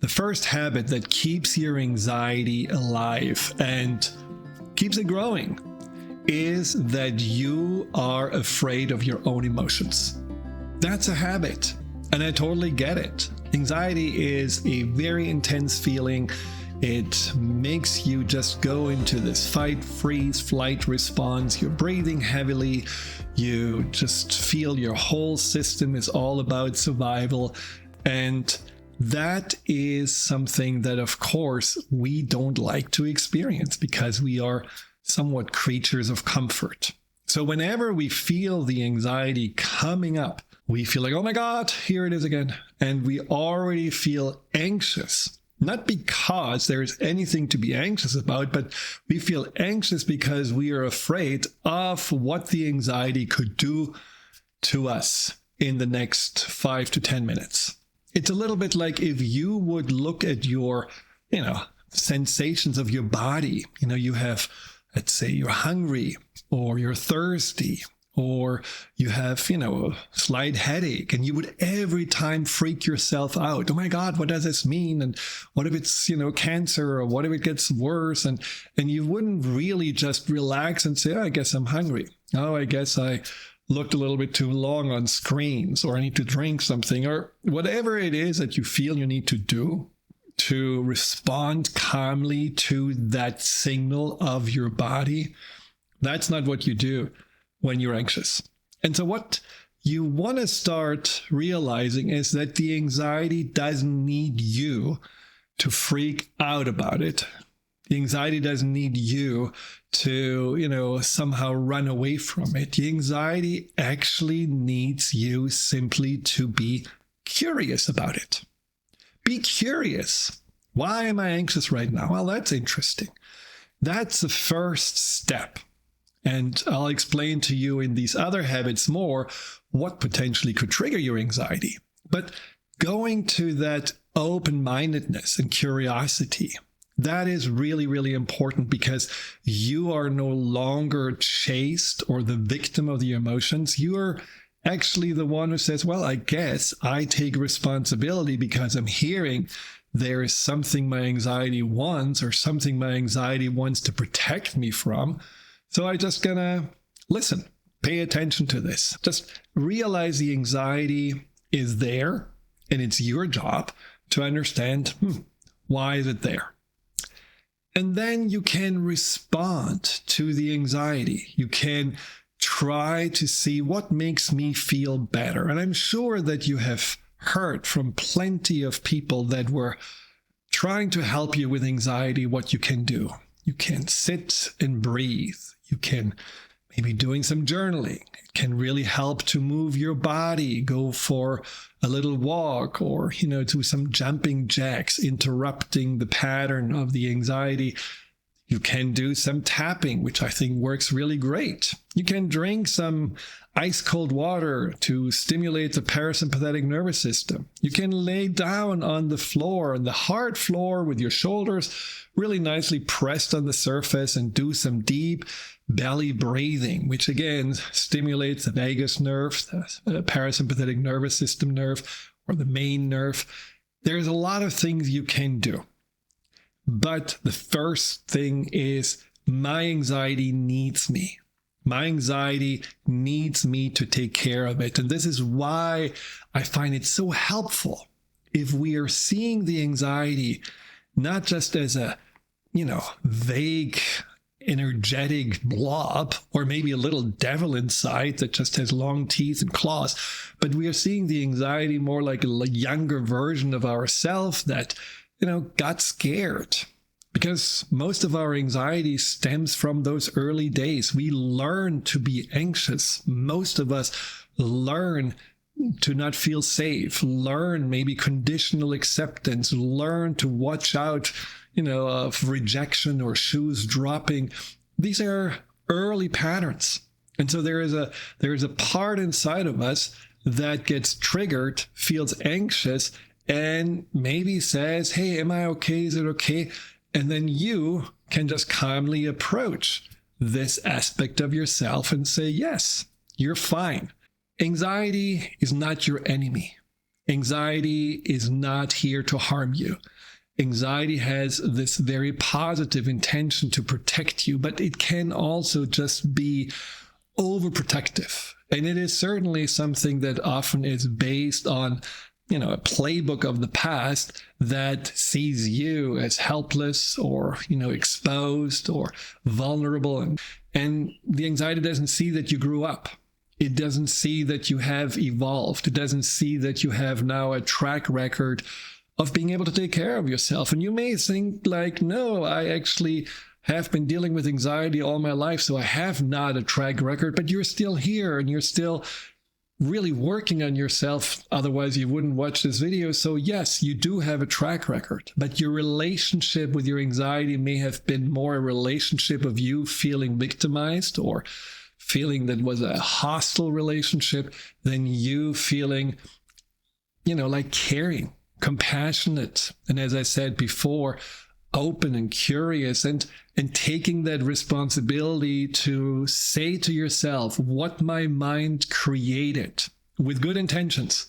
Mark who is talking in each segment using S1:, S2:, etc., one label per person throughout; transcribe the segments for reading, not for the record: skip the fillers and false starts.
S1: The first habit that keeps your anxiety alive and keeps it growing is that you are afraid of your own emotions. That's a habit, and I totally get it. Anxiety is a very intense feeling. It makes you just go into this fight, freeze, flight response. You're breathing heavily. You just feel your whole system is all about survival. And that is something that, of course, we don't like to experience because we are somewhat creatures of comfort. So whenever we feel the anxiety coming up, we feel like, oh my God, here it is again. And we already feel anxious, not because there's anything to be anxious about, but we feel anxious because we are afraid of what the anxiety could do to us in the next 5 to 10 minutes. It's a little bit like if you would look at your, sensations of your body. You have, let's say you're hungry or you're thirsty or you have, a slight headache, and you would every time freak yourself out. Oh my God, what does this mean? And what if it's, cancer, or what if it gets worse? And you wouldn't really just relax and say, oh, I guess I'm hungry. Oh, I guess I looked a little bit too long on screens, or I need to drink something, or whatever it is that you feel you need to do to respond calmly to that signal of your body. That's not what you do when you're anxious. And so what you want to start realizing is that the anxiety doesn't need you to freak out about it. The anxiety doesn't need you to, somehow run away from it. The anxiety actually needs you simply to be curious about it. Be curious. Why am I anxious right now? Well, that's interesting. That's the first step. And I'll explain to you in these other habits more what potentially could trigger your anxiety. But going to that open-mindedness and curiosity, that is really, really important, because you are no longer chased or the victim of the emotions. You are actually the one who says, well, I guess I take responsibility because I'm hearing there is something my anxiety wants, or something my anxiety wants to protect me from. So I'm just gonna listen, pay attention to this. Just realize the anxiety is there, and it's your job to understand, why is it there? And then you can respond to the anxiety. You can try to see what makes me feel better. And I'm sure that you have heard from plenty of people that were trying to help you with anxiety what you can do. You can sit and breathe. You can maybe doing some journaling. It can really help to move your body, go for a little walk, or, do some jumping jacks, interrupting the pattern of the anxiety. You can do some tapping, which I think works really great. You can drink some ice cold water to stimulate the parasympathetic nervous system. You can lay down on the floor, on the hard floor, with your shoulders really nicely pressed on the surface, and do some deep belly breathing, which again stimulates the vagus nerve, the parasympathetic nervous system nerve, or the main nerve. There's a lot of things you can do. But the first thing is, my anxiety needs me. My anxiety needs me to take care of it. And this is why I find it so helpful if we are seeing the anxiety not just as a, vague, energetic blob, or maybe a little devil inside that just has long teeth and claws, but we are seeing the anxiety more like a younger version of ourselves that, got scared. Because most of our anxiety stems from those early days. We learn to be anxious. Most of us learn to not feel safe, learn maybe conditional acceptance, learn to watch out, of rejection or shoes dropping. These are early patterns. And so there is a part inside of us that gets triggered, feels anxious, and maybe says, hey, am I okay? Is it okay? And then you can just calmly approach this aspect of yourself and say, yes, you're fine. Anxiety is not your enemy. Anxiety is not here to harm you. Anxiety has this very positive intention to protect you, but it can also just be overprotective. And it is certainly something that often is based on, a playbook of the past that sees you as helpless or, exposed or vulnerable. And the anxiety doesn't see that you grew up. It doesn't see that you have evolved. It doesn't see that you have now a track record of being able to take care of yourself. And you may think like, no, I actually have been dealing with anxiety all my life, so I have not a track record, but you're still here and you're still really working on yourself. Otherwise, you wouldn't watch this video. So yes, you do have a track record, but your relationship with your anxiety may have been more a relationship of you feeling victimized or feeling that was a hostile relationship than you feeling, like caring, compassionate, and as I said before, open and curious, and taking that responsibility to say to yourself, what my mind created with good intentions,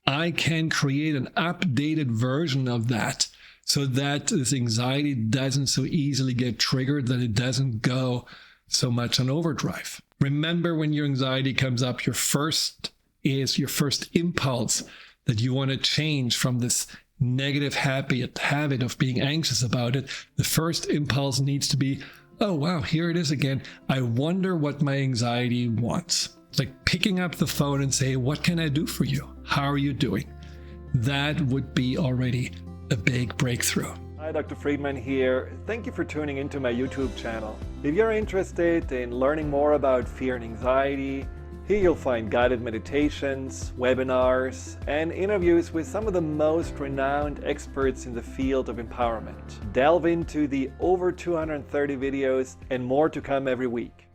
S1: I can create an updated version of that so that this anxiety doesn't so easily get triggered, that it doesn't go so much on overdrive. Remember, when your anxiety comes up, your first impulse that you want to change from this negative habit of being anxious about it, the first impulse needs to be, oh wow, here it is again. I wonder what my anxiety wants. It's like picking up the phone and say, what can I do for you? How are you doing? That would be already a big breakthrough.
S2: Hi, Dr. Friedemann here. Thank you for tuning into my YouTube channel. If you're interested in learning more about fear and anxiety, here you'll find guided meditations, webinars, and interviews with some of the most renowned experts in the field of empowerment. Delve into the over 230 videos and more to come every week.